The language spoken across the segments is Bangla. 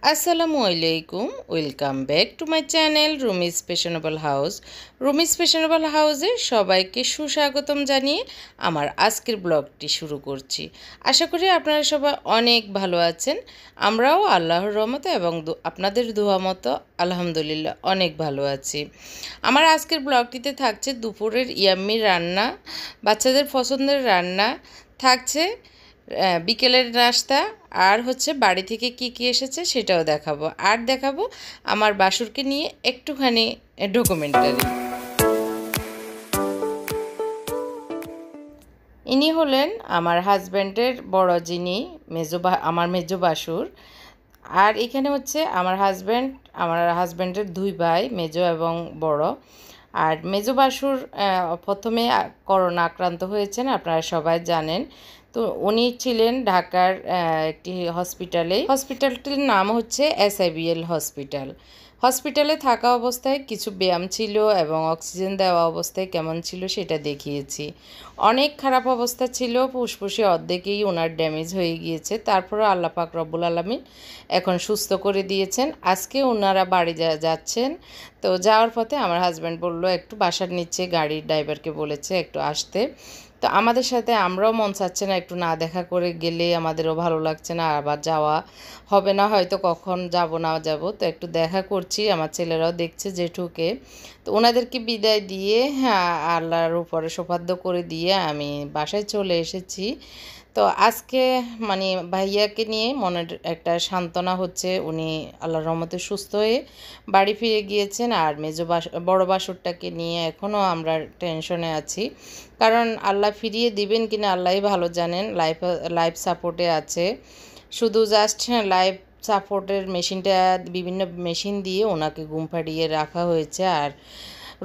আসসালামু আলাইকুম, welcome back to my channel Rumi's fashionable house. Rumi's fashionable হাউসে সবাইকে সুস্বাগতম জানিয়ে আমার আজকের ব্লগটি শুরু করছি। আশা করি আপনারা সবাই অনেক ভালো আছেন। আমরাও আল্লাহর রহমতে এবং আপনাদের দোয়া মতো আলহামদুলিল্লাহ অনেক ভালো আছি। আমার আজকের ব্লগটিতে থাকছে দুপুরের ইয়াম্মি রান্না, বাচ্চাদের পছন্দের রান্না থাকছে, বিকেলের নাস্তা, আর হচ্ছে বাড়ি থেকে কি কি এসেছে সেটাও দেখাবো, আর দেখাবো আমার বাসুরকে নিয়ে একটুখানি ডকুমেন্টারি। ইনি হলেন আমার হাজব্যান্ডের বড়, যিনি আমার মেজো বাসুর। আর এখানে হচ্ছে আমার হাজব্যান্ডের দুই ভাই, মেজো এবং বড়। আর মেজো বাসুর প্রথমে করোনা আক্রান্ত হয়েছেন, আপনারা সবাই জানেন। তো উনি ছিলেন ঢাকার একটি হসপিটালটির নাম হচ্ছে SIBL হসপিটাল। হসপিটালে থাকা অবস্থায় কিছু ব্যায়াম ছিল এবং অক্সিজেন দেওয়া অবস্থায় কেমন ছিল সেটা দেখিয়েছি। অনেক খারাপ অবস্থা ছিল, ফুসফুসে অর্ধেকেই ওনার ড্যামেজ হয়ে গিয়েছে। তারপরে আল্লাহ পাক রব্বুল আলামিন এখন সুস্থ করে দিয়েছেন। আজকে ওনারা বাড়ি যাচ্ছেন। তো যাওয়ার পথে আমার হাজব্যান্ড বলল একটু বাসার নিচে, গাড়ির ড্রাইভারকে বলেছে একটু আসতে। তো আমাদের সাথে আমরাও মন চাচ্ছে না, একটু না দেখা করে গেলে আমাদেরও ভালো লাগছে না, আবার যাওয়া হবে না, হয়তো কখন যাব না যাব। তো একটু দেখা করছি, আমার ছেলেরাও দেখছে জেঠুকে। তো ওনাদেরকে বিদায় দিয়ে, হ্যাঁ, আল্লাহর উপরে সোপাদ্য করে দিয়ে আমি বাসায় চলে এসেছি। তো আজকে মানে ভাইয়াকে নিয়ে মনের একটা সান্ত্বনা হচ্ছে, উনি আল্লাহর রহমতে সুস্থ হয়ে বাড়ি ফিরে গিয়েছেন। আর বড় বাসুরটাকে নিয়ে এখনও আমরা টেনশনে আছি, কারণ আল্লাহ ফিরিয়ে দিবেন কিনা আল্লাহই ভালো জানেন। লাইফ সাপোর্টে আছে, শুধু জাস্ট লাইফ সাপোর্টের মেশিনটা, বিভিন্ন মেশিন দিয়ে ওনাকে ঘুম পাড়িয়ে রাখা হয়েছে। আর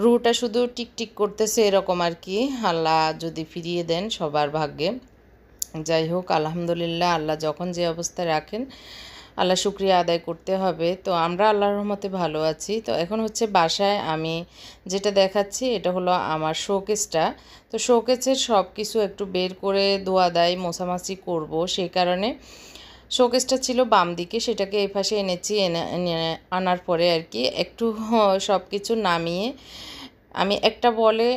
রুটা শুধু টিকটিক করতেছে, এরকম আর কি। আল্লাহ যদি ফিরিয়ে দেন সবার ভাগ্যে। যাই হোক, আলহামদুলিল্লাহ, আল্লাহ যখন যে অবস্থায় রাখেন আল্লাহ শুকরিয়া আদায় করতে হবে। তো আমরা আল্লাহর রহমতে ভালো আছি। তো এখন হচ্ছে বাসায় আমি যেটা দেখাচ্ছি, এটা হলো আমার শোকেসটা। তো শোকেসের সব কিছু একটু বের করে ধোয়া দেয়, মোছামাছি করব, সেই কারণে শোকেসটা ছিল বাম দিকে, সেটাকে এই পাশে এনেছি। আনার পরে আর কি একটু সব কিছু নামিয়ে আমি একটা বলে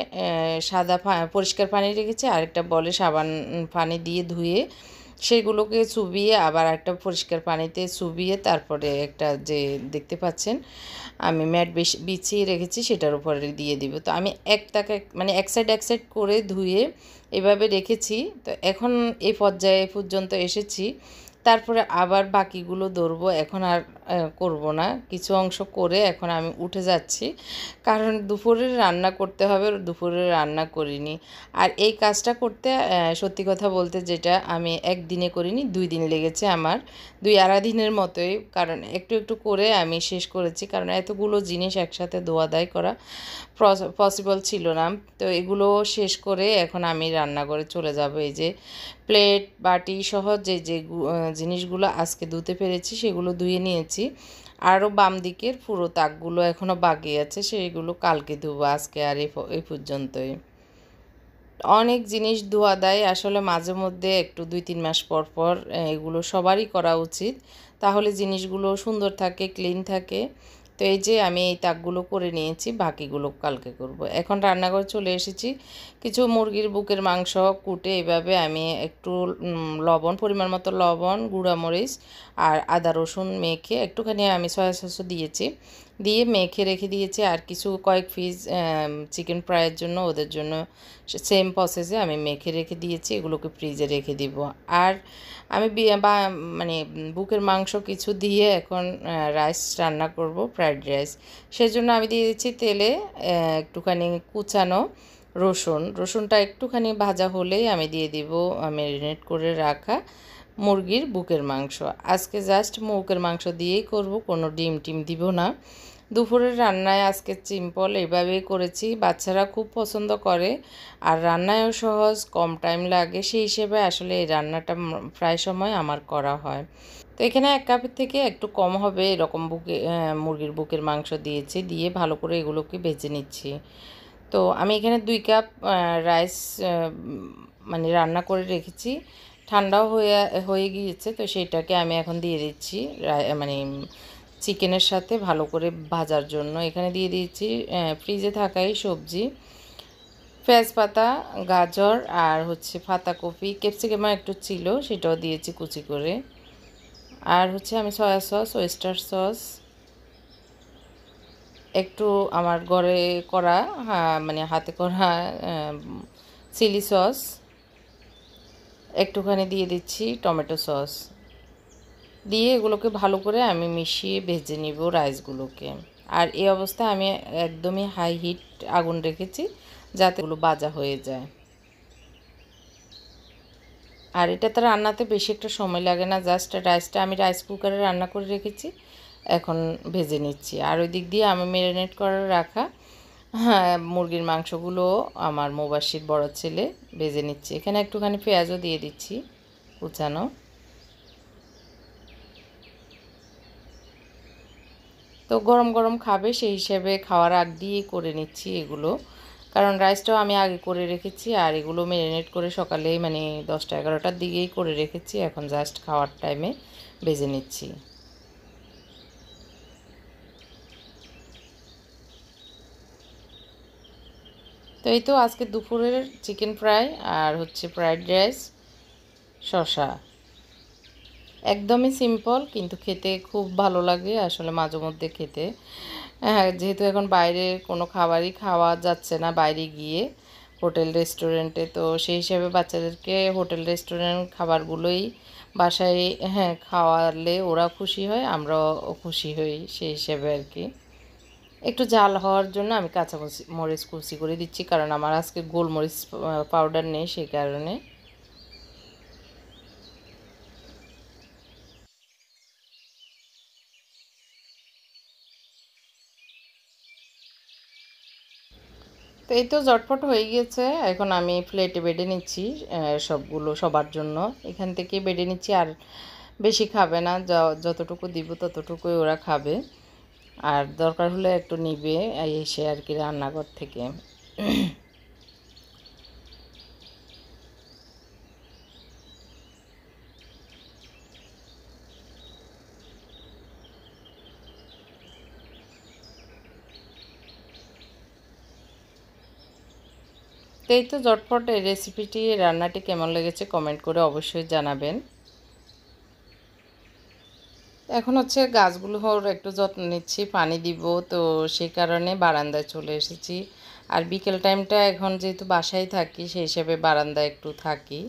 সাদা পরিষ্কার পানি রেখেছি, আরেকটা বলে সাবান পানি দিয়ে ধুয়ে সেগুলোকে চুবিয়ে আবার একটা পরিষ্কার পানিতে চুবিয়ে তারপরে একটা যে দেখতে পাচ্ছেন আমি ম্যাট বিছিয়ে রেখেছি সেটার উপরে দিয়ে দিব। তো আমি মানে এক সাইড করে ধুয়ে এভাবে রেখেছি। তো এখন এই পর্যায়ে পর্যন্ত এসেছি, তারপরে আবার বাকিগুলো ধরবো। এখন আর করব না, কিছু অংশ করে এখন আমি উঠে যাচ্ছি, কারণ দুপুরের রান্না করতে হবে। দুপুরের রান্না করিনি। আর এই কাজটা করতে সত্যি কথা বলতে যেটা আমি একদিনে করিনি, 2 দিন লেগেছে আমার, 2-2.5 দিনের মতোই। কারণ একটু একটু করে আমি শেষ করেছি, কারণ এতগুলো জিনিস একসাথে ধোয়া দায় করা পসিবল ছিল না। তো এগুলো শেষ করে এখন আমি রান্নাঘরে চলে যাব। এই যে প্লেট বাটি সহ যে জিনিসগুলো আজকে ধুতে পেরেছি সেগুলো ধুয়ে নিয়েছি। আরও বাম দিকের পুরো তাকগুলো এখনও বাকি আছে, সেইগুলো কালকে ধুবো। আজকে আর এই পর্যন্তই। অনেক জিনিস ধোয়া দেয় আসলে, মাঝে মধ্যে একটু 2-3 মাস পর পর এগুলো সবারই করা উচিত, তাহলে জিনিসগুলো সুন্দর থাকে, ক্লিন থাকে। তো এই যে আমি এই তাকগুলো করে নিয়েছি, বাকিগুলো কালকে করব। এখন রান্নাঘরে চলে এসেছি, কিছু মুরগির বুকের মাংস কুটে এভাবে আমি একটু পরিমাণ মতো লবণ, গুঁড়ামরিচ আর আদা রসুন মেখে একটুখানি আমি সয়া সসও দিয়েছি, দিয়ে মেখে রেখে দিয়েছি। আর কিছু কয়েক পিস চিকেন ফ্রাইয়ের জন্য ওদের জন্য সেম প্রসেসে আমি মেখে রেখে দিয়েছি, এগুলোকে ফ্রিজে রেখে দিব। আর আমি মানে বুকের মাংস কিছু দিয়ে এখন রাইস রান্না করব, ফ্রাইড রাইস। সেজন্য আমি দিয়ে দিচ্ছি তেলে একটুখানি কুচানো রসুনটা একটুখানি ভাজা হলেই আমি দিয়ে দিব ম্যারিনেট করে রাখা মুরগির বুকের মাংস। আজকে জাস্ট বুকের মাংস দিয়েই করব, কোনো ডিম টিম দিব না। দুপুরের রান্নায় আজকে সিম্পল এইভাবেই করেছি, বাচ্চারা খুব পছন্দ করে আর রান্নায়ও সহজ, কম টাইম লাগে, সেই হিসেবে আসলে এই রান্নাটা প্রায় সময় আমার করা হয়। তো এখানে 1 কাপের থেকে একটু কম হবে এরকম মুরগির বুকের মাংস দিয়েছি, দিয়ে ভালো করে এগুলোকে ভেজে নিচ্ছি। তো আমি এখানে 2 কাপ রাইস মানে রান্না করে রেখেছি, ঠান্ডাও হয়ে গিয়েছে, তো সেইটাকে আমি এখন দিয়ে দিচ্ছি মানে চিকেনের সাথে ভালো করে ভাজার জন্য। এখানে দিয়ে দিয়েছি ফ্রিজে থাকাই সবজি, পেঁয়াজ পাতা, গাজর আর হচ্ছে পাতাকপি, ক্যাপসিকাম একটু ছিল সেটাও দিয়েছি কুচি করে। আর হচ্ছে আমি সয়া সস, ওয়েস্টার সস, একটু আমার ঘরে করা মানে হাতে করা চিলি সস, একটুখানি দিয়ে দিচ্ছি টমেটো সস দিয়ে এগুলোকে ভালো করে আমি মিশিয়ে ভেজে নিব রাইসগুলোকে। আর এই অবস্থায় আমি একদমই হাই হিট আগুন রেখেছি যাতে এগুলো ভাজা হয়ে যায়। আর এটাতে রান্নাতে বেশি একটা সময় লাগে না, জাস্ট রাইসটা আমি রাইস কুকারে রান্না করে রেখেছি, এখন ভেজে নিচ্ছি। আর ওই দিক দিয়ে আমি ম্যারিনেট করে রাখা মুরগির মাংসগুলো আমার মুবাশির বড় ছেলে ভেজে নিচ্ছি। এখানে একটুখানি পেঁয়াজও দিয়ে দিচ্ছি কুচানো। তো গরম গরম খাবে সেই হিসেবে খাওয়ার আগ দিয়েই করে নিচ্ছি এগুলো, কারণ রাইসটাও আমি আগে করে রেখেছি আর এগুলো ম্যারিনেট করে সকালেই মানে 10টা-11টার দিকেই করে রেখেছি, এখন জাস্ট খাওয়ার টাইমে ভেজে নিচ্ছি। তো এই তো আজকে দুপুরের চিকেন ফ্রাই আর হচ্ছে ফ্রাইড রাইস, শসা, একদমই সিম্পল কিন্তু খেতে খুব ভালো লাগে আসলে মাঝে মধ্যে খেতে। হ্যাঁ, যেহেতু এখন বাইরে কোনো খাবারই খাওয়া যাচ্ছে না বাইরে গিয়ে হোটেল রেস্টুরেন্টে, তো সেই হিসেবে বাচ্চাদেরকে হোটেল রেস্টুরেন্ট খাবারগুলোই বাসায় খাওয়ালে ওরা খুশি হয়, আমরাও খুশি হই সেই হিসেবে আর কি। একটু ঝাল হওয়ার জন্য আমি কাঁচা মরিচ কুচি করে দিচ্ছি, কারণ আমার আজকে গোলমরিচ পাউডার নেই সেই কারণে। তো এই তো জটপট হয়ে গিয়েছে, এখন আমি প্লেটে বেড়ে নিচ্ছি সবগুলো সবার জন্য। এখান থেকে বেড়ে নিচ্ছি, আর বেশি খাবে না, যতটুকু দিব ততটুকুই ওরা খাবে, আর দরকার হলে একটু নিবে এসে আর কি রান্নাঘর থেকে। তো এই তো ঝটপট এই রেসিপিটি রান্নাটি কেমন লেগেছে কমেন্ট করে অবশ্যই জানাবেন। এখন হচ্ছে গাছগুলোর একটু যত্ন নিচ্ছি, পানি দিব, তো সেই কারণে বারান্দায় চলে এসেছি। আর বিকেল টাইমটা এখন যেহেতু বাসায় থাকি সেই হিসেবে বারান্দায় একটু থাকি।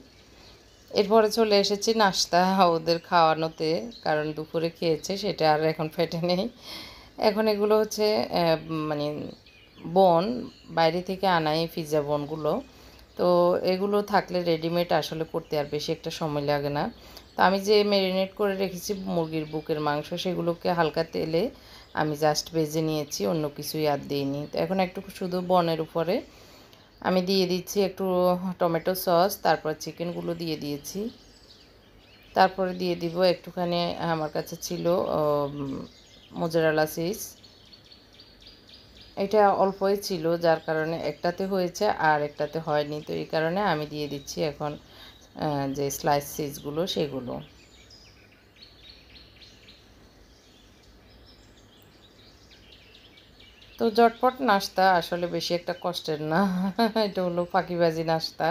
এরপরে চলে এসেছি নাস্তা ওদের খাওয়ানোতে, কারণ দুপুরে খেয়েছে সেটা আর এখন ফেটে নেই। এখন এগুলো হচ্ছে মানে বোন বাইরে থেকে আনাই পিৎজা বোনগুলো, তো এগুলো থাকলে রেডিমেড আসলে করতে আর বেশি একটা সময় লাগে না। তো আমি যে ম্যারিনেট করে রেখেছি মুরগির বুকের মাংস সেগুলোকে হালকা তেলে আমি জাস্ট ভেজে নিয়েছি, অন্য কিছুই আর দিইনি। তো এখন একটু শুধু বনের উপরে আমি দিয়ে দিচ্ছি একটু টমেটো সস, তারপর চিকেনগুলো দিয়ে দিয়েছি, তারপরে দিয়ে দিব একটুখানি আমার কাছে ছিল মোজারেলা চিজ, এটা অল্পই ছিল যার কারণে একটাতে হয়েছে আর একটাতে হয়নি, তো এই কারণে আমি দিয়ে দিচ্ছি এখন যে স্লাইস চিজগুলো সেগুলো। তো ঝটপট নাস্তা আসলে বেশি একটা কষ্টের না, এটা হলো ফাঁকিবাজি নাস্তা।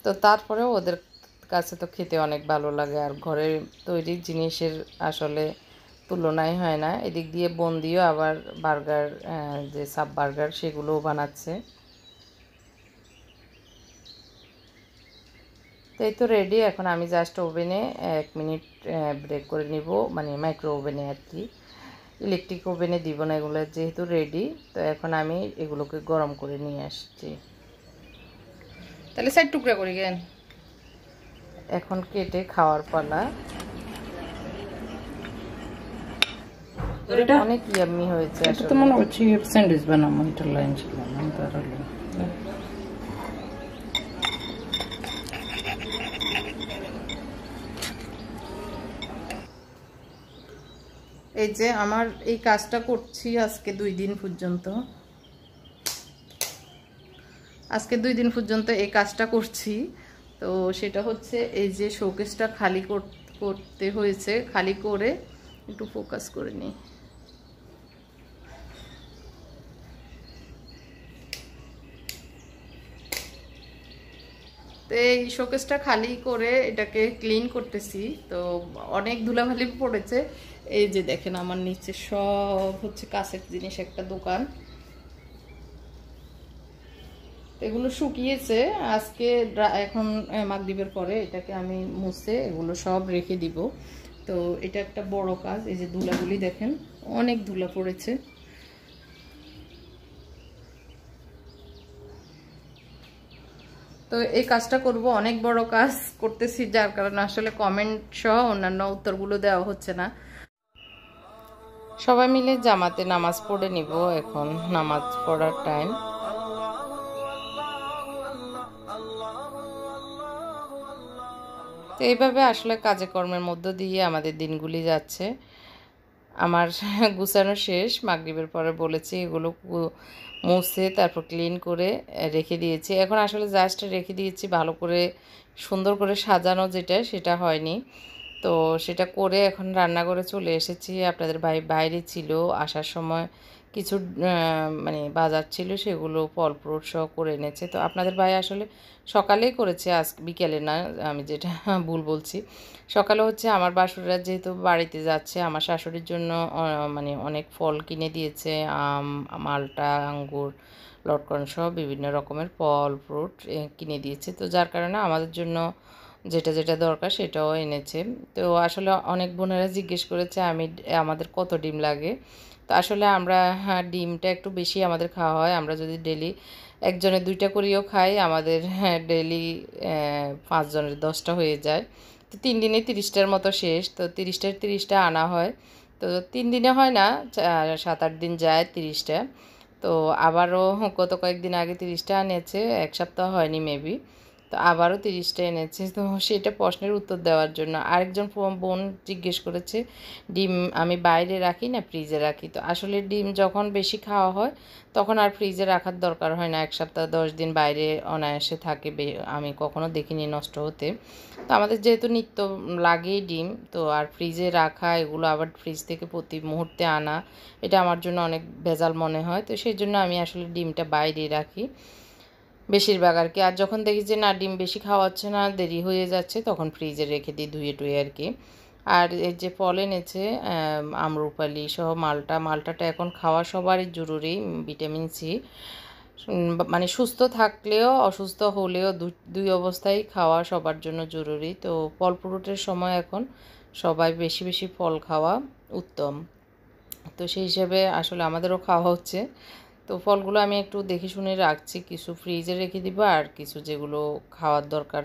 তো তারপরেও ওদের কাছে তো খেতে অনেক ভালো লাগে, আর ঘরের তৈরি জিনিসের আসলে তুলনাই হয় না। এদিক দিয়ে বন্দিও আবার বার্গার, যে সাব বার্গার সেগুলোও বানাচ্ছে। তো এই তো রেডি, এখন আমি জাস্ট ওভেনে 1 মিনিট ব্রেক করে নিব, মানে মাইক্রো ওভেনে আর কি, ইলেকট্রিক ওভেনে দিব না এগুলো, যেহেতু রেডি। তো এখন আমি এগুলোকে গরম করে নিয়ে আসছি। তাহলে 4 টুকরা করি কেন, এখন কেটে খাওয়ার পালা। অনেক ইয়াম্মি হয়েছে আসলে। তো মনে হচ্ছে স্যান্ডউইচ বানাবো, এটা লাইন ছিল না তাহলে। এই যে আমার এই কাজটা করছি আজকে 2 দিন পর্যন্ত, এই কাজটা করছি। তো সেটা হচ্ছে এই যে শোকেসটা খালি করতে হয়েছে, খালি করে একটু ফোকাস করে নিই। তো এই শোকেসটা খালি করে এটাকে ক্লিন করতেছি। তো অনেক ধুলাবালি পড়েছে, এই যে দেখেন আমার নিচে সব হচ্ছে কাঁচের জিনিস, একটা দোকান। এগুলো শুকিয়েছে আজকে, এখন মাগরিবের পরে এটাকে আমি মুছে এগুলো সব রেখে দিব। তো এটা একটা বড় কাজ। এই যে ধুলাগুলি দেখেন, অনেক ধুলা পড়েছে। তো এই কাজটা করব, অনেক বড় কাজ করতেছি, যার কারণে আসলে কমেন্ট সহ অন্যান্য উত্তরগুলো দেওয়া হচ্ছে না। সবাই মিলে জামাতে নামাজ পড়ে নিব, এখন নামাজ পড়ার টাইম। তো এইভাবে আসলে কাজে কর্মের মধ্য দিয়ে আমাদের দিনগুলি যাচ্ছে। আমার গুছানো শেষ, মাগরিবের পরে বলেছি এগুলো মুছে তারপর ক্লিন করে রেখে দিয়েছি। এখন আসলে জাস্ট রেখে দিয়েছি, ভালো করে সুন্দর করে সাজানো যেটা, সেটা হয়নি। তো সেটা করে এখন রান্নাঘরে চলে এসেছি। আপনাদের ভাই বাইরে ছিল, আসার সময় কিছু মানে বাজার ছিল, সেগুলো ফল ফ্রুট সহ করে এনেছে। তো আপনাদের ভাই আসলে সকালেই করেছে, আজ বিকেলে না, আমি যেটা ভুল বলছি। সকালে হচ্ছে আমার বাসুরা যেহেতু বাড়িতে যাচ্ছে, আমার শাশুড়ির জন্য মানে অনেক ফল কিনে দিয়েছে, আম, মালটা, আঙ্গুর, লটকন সহ বিভিন্ন রকমের ফল ফ্রুট কিনে দিয়েছে। তো যার কারণে আমাদের জন্য যেটা যেটা দরকার সেটাও এনেছে। তো আসলে অনেক বোনেরা জিজ্ঞেস করেছে আমাদের কত ডিম লাগে। তো আসলে আমরা, হ্যাঁ, ডিমটা একটু বেশি আমাদের খাওয়া হয়। আমরা যদি ডেলি একজনের 2টা করেও খাই, আমাদের হ্যাঁ ডেলি 5 জনের 10টা হয়ে যায়। তো 3 দিনে 30টার মতো শেষ। তো 30টা আনা হয়। তো 3 দিনে হয় না, 7-8 দিন যায় 30টা। তো আবারও গত কয়েকদিন আগে 30টা এনেছে, 1 সপ্তাহ হয়নি মেবি। তো আবারও 30টা এনেছে। তো সেটা প্রশ্নের উত্তর দেওয়ার জন্য আরেকজন বোন জিজ্ঞেস করেছে ডিম আমি বাইরে রাখি না ফ্রিজে রাখি। তো আসলে ডিম যখন বেশি খাওয়া হয় তখন আর ফ্রিজে রাখার দরকার হয় না, 1 সপ্তাহ 10 দিন বাইরে অনায়াসে থাকে, আমি কখনো দেখিনি নষ্ট হতে। তো আমাদের যেহেতু নিত্য লাগেই ডিম, তো আর ফ্রিজে রাখা, এগুলো আবার ফ্রিজ থেকে প্রতি মুহূর্তে আনা, এটা আমার জন্য অনেক ভেজাল মনে হয়। তো সেই জন্য আমি আসলে ডিমটা বাইরেই রাখি বেশিরভাগ আর কি। আর যখন দেখি যে না, ডিম বেশি খাওয়া হচ্ছে না, দেরি হয়ে যাচ্ছে, তখন ফ্রিজে রেখে দিই ধুয়ে টুয়ে আর কি। আর এই যে ফল এনেছে, আম্রপালি সহ মালটাটা এখন খাওয়া সবারই জরুরি, ভিটামিন সি। মানে সুস্থ থাকলেও অসুস্থ হলেও দুই অবস্থায় খাওয়া সবার জন্য জরুরি। তো ফল ফ্রুটের সময় এখন সবাই বেশি বেশি ফল খাওয়া উত্তম। তো সেই হিসেবে আসলে আমাদেরও খাওয়া হচ্ছে। তো ফলগুলো আমি একটু দেখে শুনে রাখছি, কিছু ফ্রিজে রেখে দিব, আর কিছু যেগুলো খাওয়ার দরকার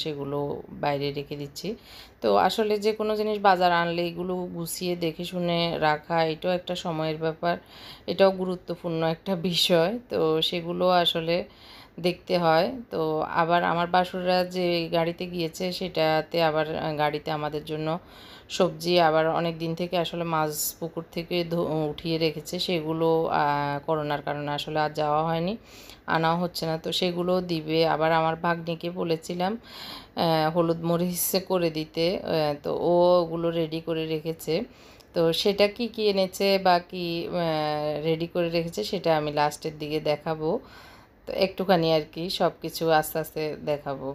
সেগুলো বাইরে রেখে দিচ্ছি। তো আসলে যে কোনো জিনিস বাজার আনলে এগুলো গুছিয়ে দেখে শুনে রাখা, এটাও একটা সময়ের ব্যাপার, এটাও গুরুত্বপূর্ণ একটা বিষয়। তো সেগুলো আসলে দেখতে হয়। তো আবার আমার বাসুররা যে গাড়িতে গিয়েছে, সেটাতে আবার গাড়িতে আমাদের জন্য সবজি, আবার অনেক দিন থেকে আসলে মাছ পুকুর থেকে উঠিয়ে রেখেছে, সেগুলো করোনার কারণে আসলে আর যাওয়া হয়নি, আনাও হচ্ছে না। তো সেগুলো দিবে। আবার আমার ভাগ্নিকে বলেছিলাম হলুদ মরিচ করে দিতে, তো ও ওগুলো রেডি করে রেখেছে। তো সেটা কি কি এনেছে বা কি রেডি করে রেখেছে সেটা আমি লাস্টের দিকে দেখাবো। তো একটুখানি আর কি, সব কিছু আস্তে আস্তে দেখাবো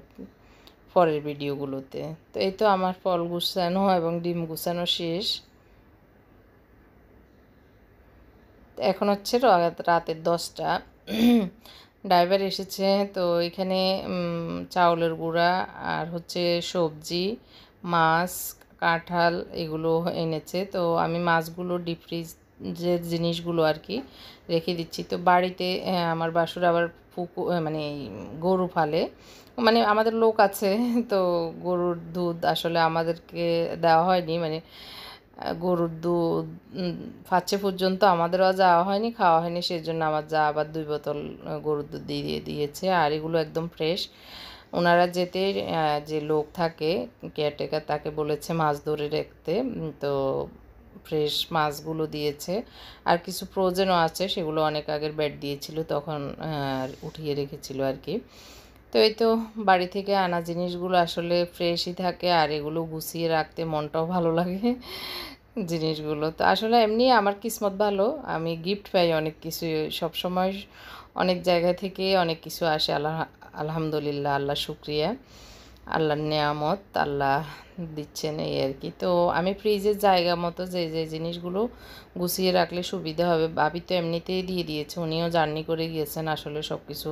পরের ভিডিওগুলোতে। তো এই তো আমার ফল গুছানো এবং ডিম গুছানো শেষ। এখন হচ্ছে রাতের 10টা। ড্রাইভার এসেছে। তো এখানে চাউলের গুঁড়া আর হচ্ছে সবজি, মাছ, কাঁঠাল এগুলো এনেছে। তো আমি মাছগুলো ডিপ ফ্রিজের জিনিসগুলো আর কি রেখে দিচ্ছি। তো বাড়িতে আমার বাসুর আবার মানে গরু ফালে, মানে আমাদের লোক আছে। তো গরুর দুধ আসলে আমাদেরকে দেওয়া হয়নি, মানে গরুর দুধ ফাচ্ছে পর্যন্ত আমাদেরও যাওয়া হয়নি, খাওয়া হয়নি। সেজন্য আমার যা আবার 2 বোতল গরুর দুধ দিয়ে দিয়েছে। আর এগুলো একদম ফ্রেশ। ওনারা যেতে যে লোক থাকে কেয়ারটেকার, তাকে বলেছে মাছ ধরে রাখতে। তো ফ্রেশ মাছগুলো দিয়েছে। আর কিছু ফ্রোজেনও আছে, সেগুলো অনেক আগের ব্যাট দিয়েছিল, তখন উঠিয়ে রেখেছিল আর কি। তো এই তো বাড়ি থেকে আনা জিনিসগুলো আসলে ফ্রেশই থাকে, আর এগুলো গুছিয়ে রাখতে মনটাও ভালো লাগে জিনিসগুলো। তো আসলে এমনি আমার কিসমত ভালো, আমি গিফট পাই অনেক কিছু সবসময়, অনেক জায়গা থেকে অনেক কিছু আসে। আলহামদুলিল্লাহ, আল্লাহ শুক্রিয়া, আল্লাহর নেয়ামত, আল্লাহ দিচ্ছেন এই আর কি। তো আমি ফ্রিজের জায়গা মতো যে যে জিনিসগুলো গুছিয়ে রাখলে সুবিধা হবে, ভাবি তো এমনিতেই দিয়ে দিয়েছে, উনিও জার্নি করে গিয়েছেন, আসলে সব কিছু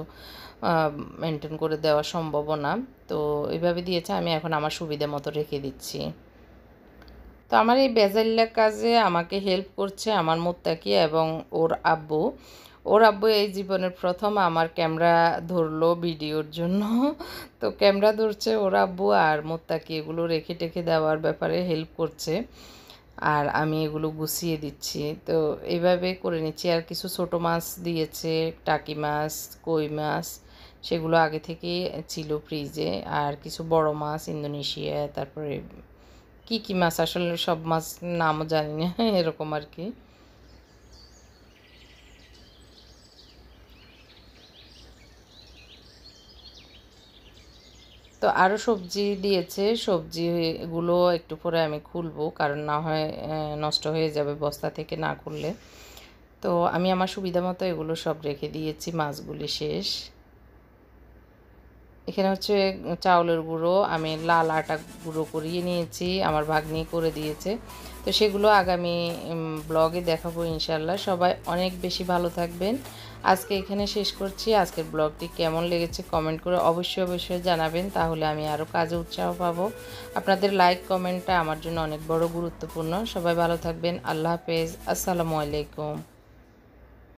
মেনটেন করে দেওয়া সম্ভব না। তো এইভাবে দিয়েছে, আমি এখন আমার সুবিধা মতো রেখে দিচ্ছি। তো আমার এই বেজাল্লা কাজে আমাকে হেল্প করছে আমার মোত্তাকি এবং ওর আব্বু। ওর আব্বু এই জীবনের প্রথম আমার ক্যামেরা ধরলো ভিডিওর জন্য। তো ক্যামেরা ধরছে ওর আব্বু, আর মোত্তাকি এগুলো রেখে টেখে দেওয়ার ব্যাপারে হেল্প করছে, আর আমি এগুলো গুছিয়ে দিচ্ছি। তো এইভাবে করে নিচ্ছি। আর কিছু ছোটো মাছ দিয়েছে, টাকি মাছ, কই মাছ, সেগুলো আগে থেকেই ছিল ফ্রিজে। আর কিছু বড় মাছ ইন্দোনেশিয়া, তারপরে কি কি মাছ আসলে সব মাছ নামও জানি না এরকম আর কি। তো আরও সবজি দিয়েছে, সবজিগুলো একটু পরে আমি খুলবো, কারণ না হয় নষ্ট হয়ে যাবে বস্তা থেকে না খুললে। তো আমি আমার সুবিধা মতো এগুলো সব রেখে দিয়েছি, মাছগুলি শেষ। এখানে হচ্ছে চাউলের গুঁড়ো, আমি লাল আটা গুঁড়ো করিয়ে নিয়েছি, আমার ভাগ্নি করে দিয়েছে। তো সেগুলো আগামী ব্লগে দেখাবো ইনশাল্লাহ। সবাই অনেক বেশি ভালো থাকবেন। আজকে এখানে শেষ করছি। আজকের ব্লগটি কেমন লেগেছে কমেন্ট করে অবশ্যই অবশ্যই জানাবেন, তাহলে আমি আরও কাজে উৎসাহ পাবো। আপনাদের লাইক কমেন্টটা আমার জন্য অনেক বড় গুরুত্বপূর্ণ। সবাই ভালো থাকবেন। আল্লাহ হাফেজ। আসসালামু আলাইকুম।